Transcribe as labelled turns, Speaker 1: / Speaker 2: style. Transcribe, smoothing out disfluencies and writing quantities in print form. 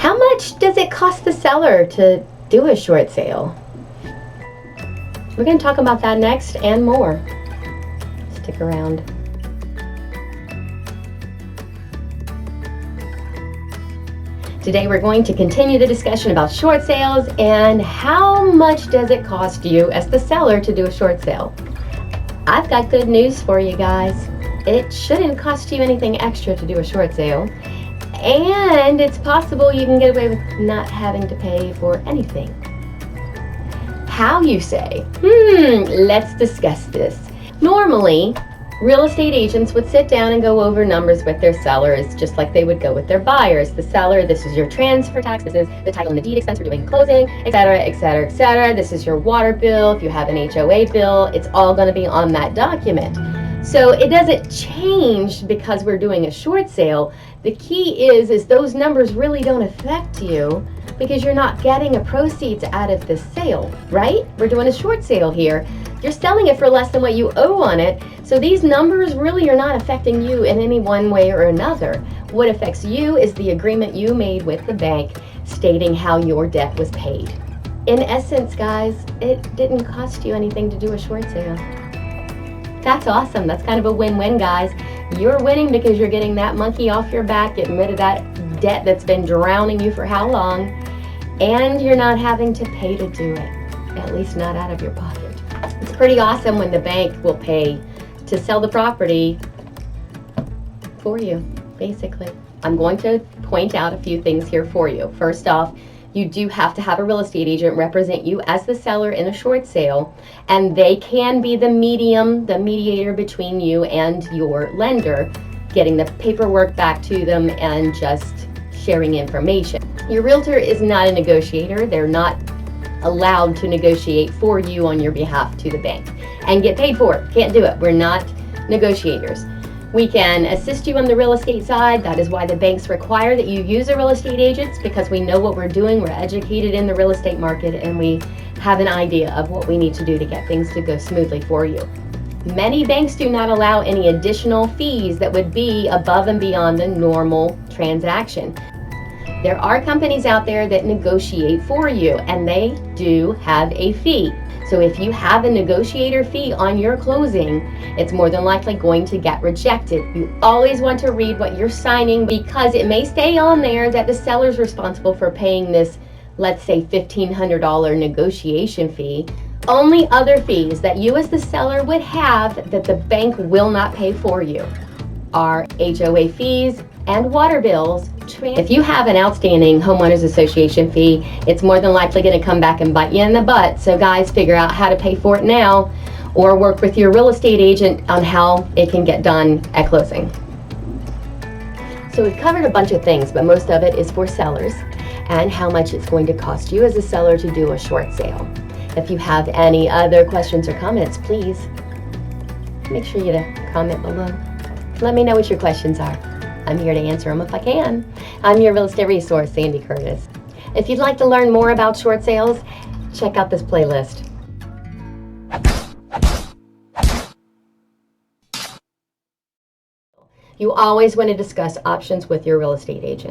Speaker 1: How much does it cost the seller to do a short sale? We're going to talk about that next and more. Stick around. Today we're going to continue the discussion about short sales and how much does it cost you as the seller to do a short sale. I've got good news for you guys. It shouldn't cost you anything extra to do a short sale, and it's possible you can get away with not having to pay for anything. How, you say? Let's discuss this. Normally, real estate agents would sit down and go over numbers with their sellers just like they would go with their buyers. The seller, this is your transfer tax, this is the title and the deed expense for doing closing, etc., etc., etc. This is your water bill. If you have an HOA bill, it's all going to be on that document. So it doesn't change because we're doing a short sale. The key is those numbers really don't affect you because you're not getting a proceeds out of the sale, right? We're doing a short sale here. You're selling it for less than what you owe on it. So these numbers really are not affecting you in any one way or another. What affects you is the agreement you made with the bank stating how your debt was paid. In essence, guys, it didn't cost you anything to do a short sale. That's awesome. That's kind of a win-win, guys. You're winning because you're getting that monkey off your back, getting rid of that debt that's been drowning you for how long, and you're not having to pay to do it, at least not out of your pocket. It's pretty awesome when the bank will pay to sell the property for you, basically. I'm going to point out a few things here for you. First off, you do have to have a real estate agent represent you as the seller in a short sale, and they can be the mediator between you and your lender, getting the paperwork back to them and just sharing information. Your realtor is not a negotiator. They're not allowed to negotiate for you on your behalf to the bank and get paid for it. Can't do it. We're not negotiators. We can assist you on the real estate side. That is why the banks require that you use a real estate agent, because we know what we're doing. We're educated in the real estate market, and we have an idea of what we need to do to get things to go smoothly for you. Many banks do not allow any additional fees that would be above and beyond the normal transaction. There are companies out there that negotiate for you, and they do have a fee. So if you have a negotiator fee on your closing, it's more than likely going to get rejected. You always want to read what you're signing, because it may stay on there that the seller's responsible for paying this, let's say $1,500 negotiation fee. Only other fees that you as the seller would have that the bank will not pay for you are HOA fees and water bills. If you have an outstanding homeowners association fee, it's more than likely going to come back and bite you in the butt. So guys, figure out how to pay for it now, or work with your real estate agent on how it can get done at closing. So we've covered a bunch of things, but most of it is for sellers and how much it's going to cost you as a seller to do a short sale. If you have any other questions or comments, please make sure you comment below. Let me know what your questions are. I'm here to answer them if I can. I'm your real estate resource, Sandy Curtis. If you'd like to learn more about short sales, check out this playlist. You always want to discuss options with your real estate agent.